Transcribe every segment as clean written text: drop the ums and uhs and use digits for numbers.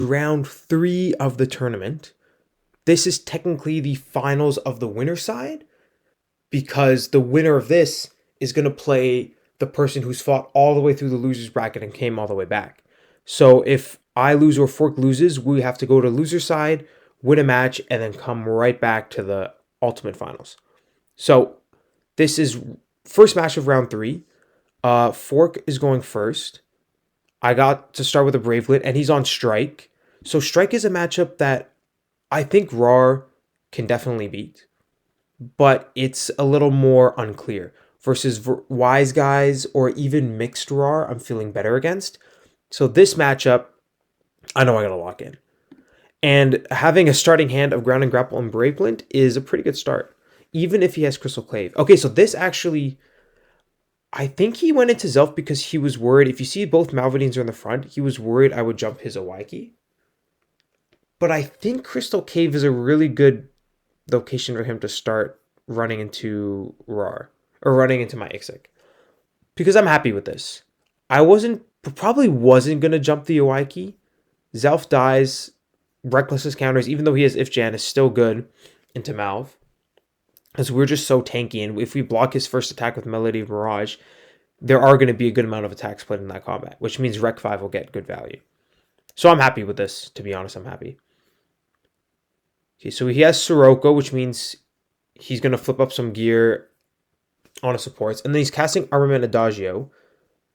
round 3 of the tournament. This is technically the finals of the winner side, because the winner of this is going to play the person who's fought all the way through the loser's bracket and came all the way back. So if I lose or Fork loses, we have to go to loser side, win a match, and then come right back to the ultimate finals. So this is first match of round 3. Fork is going first. I got to start with a Bravelet, and he's on Strike. So Strike is a matchup that I think Rar can definitely beat, but it's a little more unclear. Versus Wise Guys or even Mixed Rar, I'm feeling better against. So this matchup, I know I gotta lock in. And having a starting hand of Ground and Grapple and Bravelet is a pretty good start, even if he has Crystal Clave. Okay, so this actually, I think he went into Zelf because he was worried. If you see both Malvadians are in the front, he was worried I would jump his Owaiki. But I think Crystal Cave is a really good location for him to start running into Rar, or running into my Ixik, because I'm happy with this. I probably wasn't going to jump the Owaiki. Zelf dies, Reckless's counters, even though he has Ifjan, is still good into Malv, because we're just so tanky, and if we block his first attack with Melody of Mirage, there are going to be a good amount of attacks played in that combat, which means Rec 5 will get good value. So I'm happy with this, to be honest, I'm happy. Okay, so he has Sirocco, which means he's going to flip up some gear on his supports, and then he's casting Armament Adagio.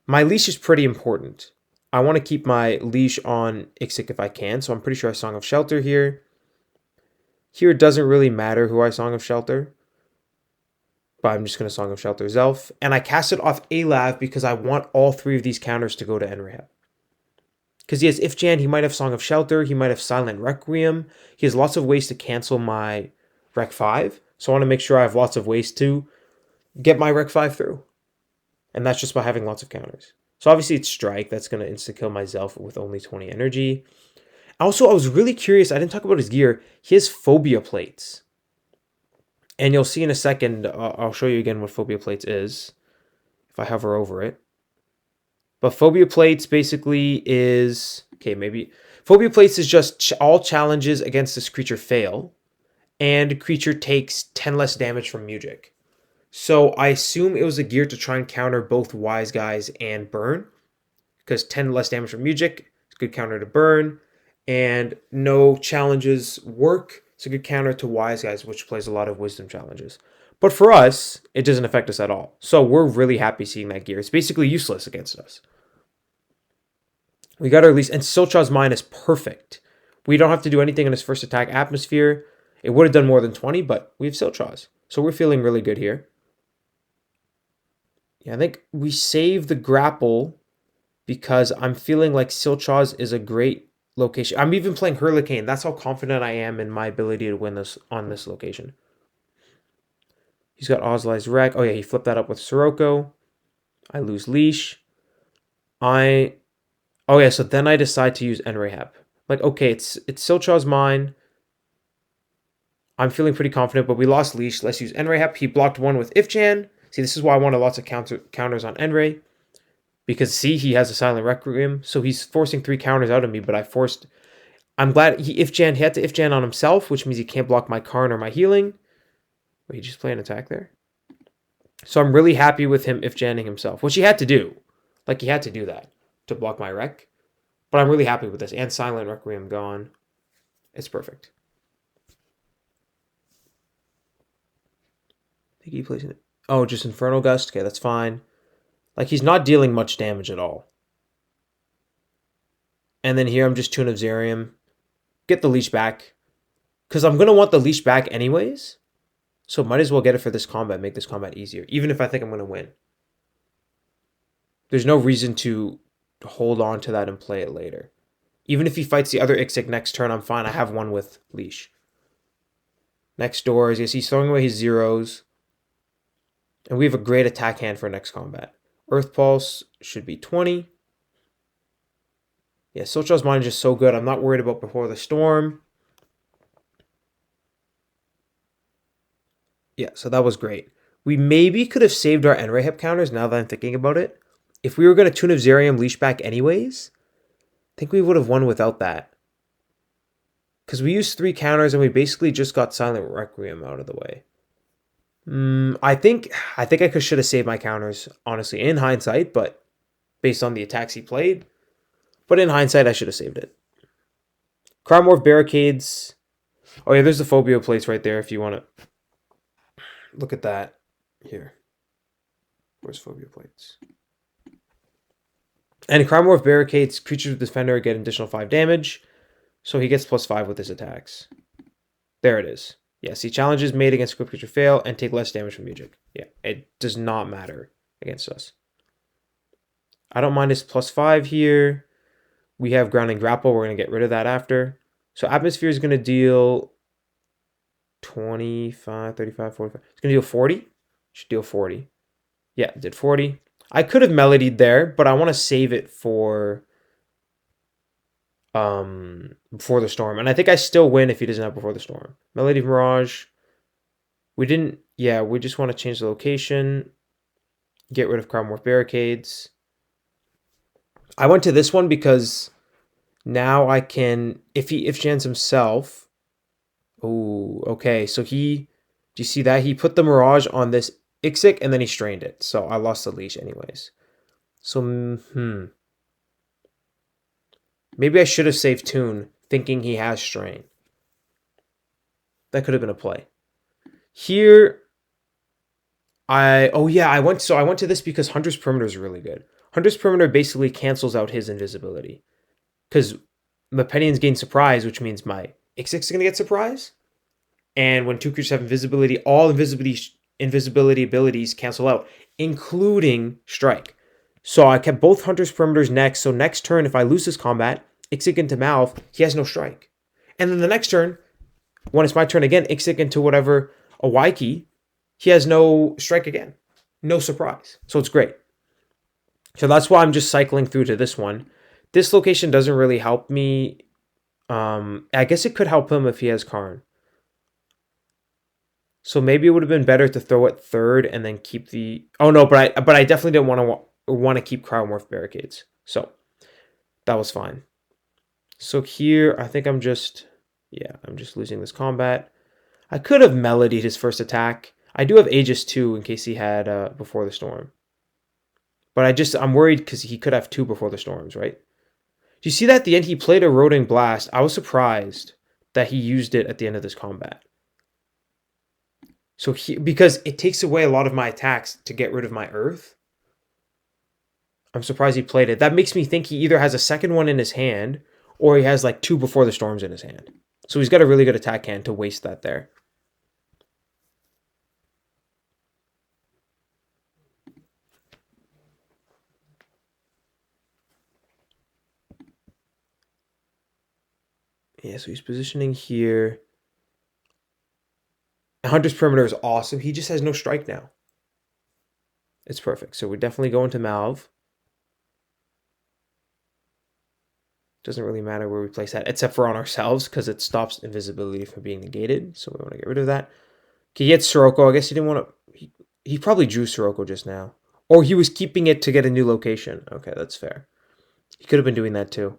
My leash is pretty important. I want to keep my leash on Ixik if I can, so I'm pretty sure I Song of Shelter here. Here it doesn't really matter who I Song of Shelter, but I'm just going to Song of Shelter Zelf. And I cast it off Alav because I want all 3 of these counters to go to Enrehab. Because he has Ifjan, he might have Song of Shelter, he might have Silent Requiem. He has lots of ways to cancel my Rec 5, so I want to make sure I have lots of ways to get my Rec 5 through. And that's just by having lots of counters. So obviously it's Strike, that's going to insta-kill my Zelf with only 20 energy. Also, I was really curious, I didn't talk about his gear. He has Phobia Plates. And you'll see in a second, I'll show you again what Phobia Plates is, if I hover over it. But Phobia Plates basically is... Okay, maybe... Phobia Plates is just all challenges against this creature fail, and creature takes 10 less damage from Music. So I assume it was a gear to try and counter both Wise Guys and Burn, because 10 less damage from Music is a good counter to Burn, and no challenges work. It's a good counter to Wise Guys, which plays a lot of Wisdom challenges. But for us, it doesn't affect us at all. So we're really happy seeing that gear. It's basically useless against us. We got our leash, and Silchaw's Mine is perfect. We don't have to do anything on his first attack Atmosphere. It would have done more than 20, but we have Silchaw's. So we're feeling really good here. Yeah, I think we save the grapple because I'm feeling like Silchaw's is a great location. I'm even playing Hurricane. That's how confident I am in my ability to win this on this location. He's got Ozli's Wreck. Oh yeah, he flipped that up with Sirocco. I lose leash. Oh yeah, so then I decide to use Enrehab. Like, okay, it's Silchaw's Mine. I'm feeling pretty confident, but we lost leash. Let's use Enrehab. He blocked one with Ifjan. See, this is why I wanted lots of counters on Enray. Because, see, he has a Silent Requiem. So he's forcing 3 counters out of me, but I'm glad he had to Ifjan on himself, which means he can't block my Karn or my healing. Wait, he just play an attack there? So I'm really happy with him Ifjanning himself, which he had to do. Like, he had to do that to block my Rec. But I'm really happy with this. And Silent Requiem gone. It's perfect. I think he plays it. Oh, just Infernal Gust? Okay, that's fine. Like, he's not dealing much damage at all. And then here I'm just Tune of Zerium. Get the leash back. Because I'm going to want the leash back anyways. So might as well get it for this combat. Make this combat easier. Even if I think I'm going to win. There's no reason to hold on to that and play it later. Even if he fights the other Ixik next turn, I'm fine. I have one with leash. Next door, as you see, he's throwing away his zeros. And we have a great attack hand for next combat. Earth Pulse should be 20. Yeah, Silchaw's Mine is just so good. I'm not worried about Before the Storm. Yeah, so that was great. We maybe could have saved our Enrehab counters now that I'm thinking about it. If we were going to Tune of Zerium leash back anyways, I think we would have won without that. Because we used 3 counters and we basically just got Silent Requiem out of the way. I should have saved my counters, honestly, in hindsight, but based on the attacks he played. But in hindsight, I should have saved it. Crimorph Barricades. Oh yeah, there's the Phobia plates right there if you want to look at that. Here. Where's Phobia plates? And Crimorph Barricades, creatures with Defender get additional 5 damage. So he gets +5 with his attacks. There it is. Yeah, see, challenges made against equipped creature fail and take less damage from music. Yeah, it does not matter against us. I don't mind his +5 here. We have Ground and Grapple. We're going to get rid of that after. So Atmosphere is going to deal 25, 35, 45. It's going to deal 40. Should deal 40. Yeah, it did 40. I could have Melodied there, but I want to save it for Before the Storm. And I think I still win if he doesn't have Before the Storm. Melody Mirage. We just want to change the location. Get rid of Crimorph Barricades. I went to this one because now I can, if he if-jans himself. Oh, okay. So do you see that? He put the Mirage on this Ixik and then he strained it. So I lost the leash anyways. So, maybe I should have saved Tune thinking he has strain. That could have been a play. Here, I went to this because Hunter's Perimeter is really good. Hunter's Perimeter basically cancels out his invisibility. Because Mipedians gain surprise, which means my Ixix is going to get surprise. And when 2 creatures have invisibility, all invisibility abilities cancel out, including Strike. So I kept both Hunter's Perimeters next. So next turn, if I lose this combat, Ixik into Mouth, he has no Strike. And then the next turn, when it's my turn again, Ixik into whatever, a Waiki, he has no Strike again. No surprise. So it's great. So that's why I'm just cycling through to this one. This location doesn't really help me. I guess it could help him if he has Karn. So maybe it would have been better to throw it third and then keep the... Oh no, but I definitely didn't want to keep Crimorph Barricades. So that was fine. So here, I think I'm just losing this combat. I could have Melodied his first attack. I do have Aegis too in case he had Before the Storm. But I'm worried because he could have 2 Before the Storms, right? Do you see that at the end he played Eroding Blast? I was surprised that he used it at the end of this combat. So because it takes away a lot of my attacks to get rid of my Earth. I'm surprised he played it. That makes me think he either has a second one in his hand or he has like 2 Before the Storms in his hand. So he's got a really good attack hand to waste that there. Yeah, so he's positioning here. Hunter's Perimeter is awesome. He just has no Strike now. It's perfect. So we're definitely going to Malv. Doesn't really matter where we place that, except for on ourselves, because it stops invisibility from being negated. So we want to get rid of that. Okay, he had Sirocco. I guess he didn't want to... He probably drew Sirocco just now. Or he was keeping it to get a new location. Okay, that's fair. He could have been doing that too.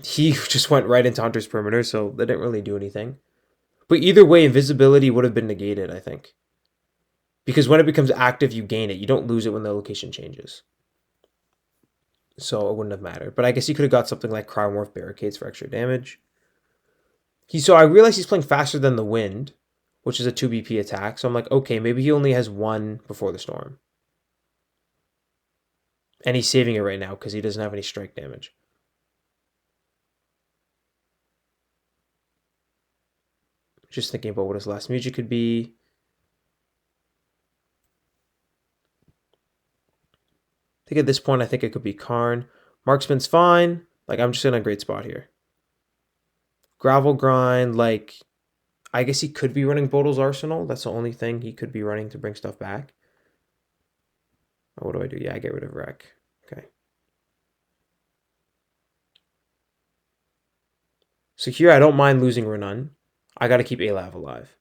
He just went right into Hunter's Perimeter, so that didn't really do anything. But either way, invisibility would have been negated, I think. Because when it becomes active, you gain it. You don't lose it when the location changes. So it wouldn't have mattered. But I guess he could have got something like Crimorph Barricades for extra damage. So I realize he's playing Faster Than the Wind, which is a 2 BP attack. So I'm like, okay, maybe he only has 1 Before the Storm. And he's saving it right now because he doesn't have any strike damage. Just thinking about what his last music could be. I think at this point, I think it could be Karn. Marksman's fine. Like, I'm just in a great spot here. Gravel Grind, like, I guess he could be running Bodil's Arsenal. That's the only thing he could be running to bring stuff back. Oh, what do I do? Yeah, I get rid of Wreck. Okay. So here, I don't mind losing Renan. I got to keep Alav alive.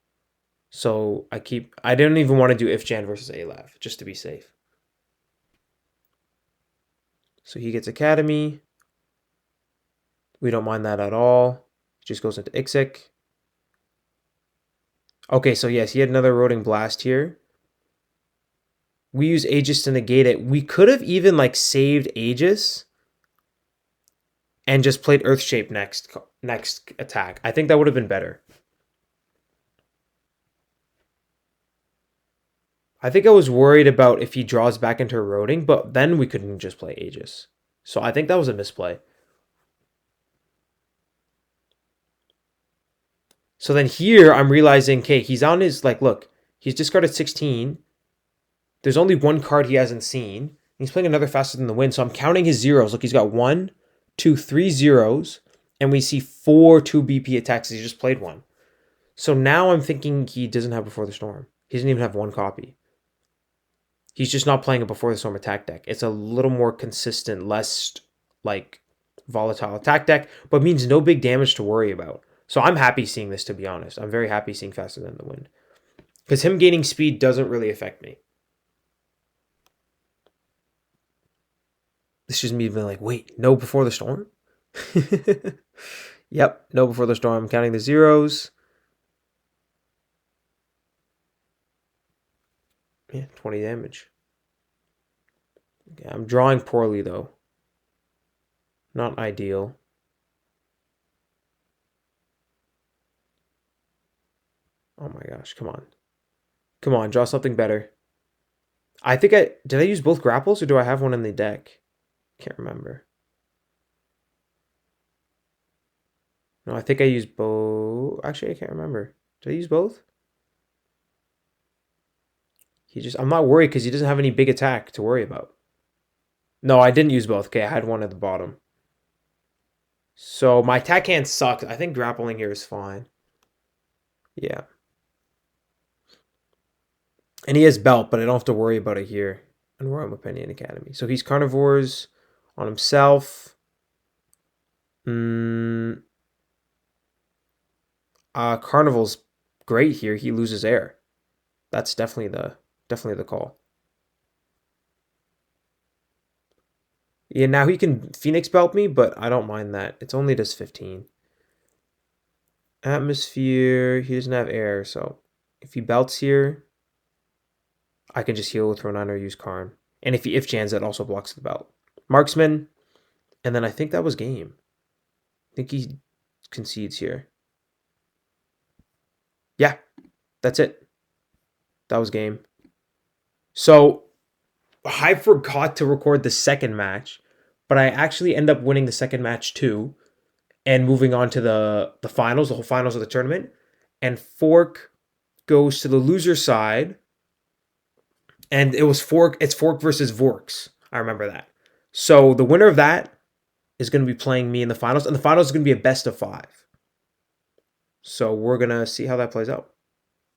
So I didn't even want to do Ifjan versus Alav, just to be safe. So he gets Academy. We don't mind that at all. It just goes into Ixik. Okay, so yes, he had another Eroding Blast here. We use Aegis to negate it. We could have even like saved Aegis and just played Earthshape next attack. I think that would have been better. I think I was worried about if he draws back into Eroding, but then we couldn't just play Aegis. So I think that was a misplay. So then here I'm realizing, okay, he's on his, like, look, he's discarded 16. There's only one card he hasn't seen. He's playing another Faster Than the Wind, so I'm counting his zeros. Look, he's got 1, 2, 3 zeros, and we see 4 2 BP attacks. He just played one. So now I'm thinking he doesn't have Before the Storm. He doesn't even have one copy. He's just not playing a Before the Storm attack deck. It's a little more consistent, less, like, volatile attack deck, but means no big damage to worry about. So I'm happy seeing this, to be honest. I'm very happy seeing Faster Than the Wind. Because him gaining speed doesn't really affect me. This is just me being like, wait, no Before the Storm? Yep, no Before the Storm. I'm counting the zeros. Yeah, 20 damage. Okay, I'm drawing poorly, though. Not ideal. Oh my gosh, come on. Come on, draw something better. I think did I use both grapples or do I have one in the deck? Can't remember. No, I think I used both. Actually, I can't remember. Did I use both? I'm not worried because he doesn't have any big attack to worry about. No, I didn't use both. Okay, I had one at the bottom. So my attack hand sucked. I think grappling here is fine. Yeah. And he has belt, but I don't have to worry about it here. And we're on Mipedian Academy. So he's carnivores on himself. Carnival's great here. He loses air. That's definitely the call. Yeah, now he can Phoenix belt me, but I don't mind that. It's only does 15. Atmosphere, he doesn't have air, so if he belts here, I can just heal with Ronan or use Karn. And if he If-Jans, that also blocks the belt. Marksman, and then I think that was game. I think he concedes here. Yeah, that's it. That was game. So I forgot to record the second match, but I actually end up winning the second match too, and moving on to the finals, the whole finals of the tournament. And Fork goes to the loser side, and it was Fork. It's Fork versus Vorks. I remember that. So the winner of that is going to be playing me in the finals, and the finals is going to be a best of 5. So we're going to see how that plays out.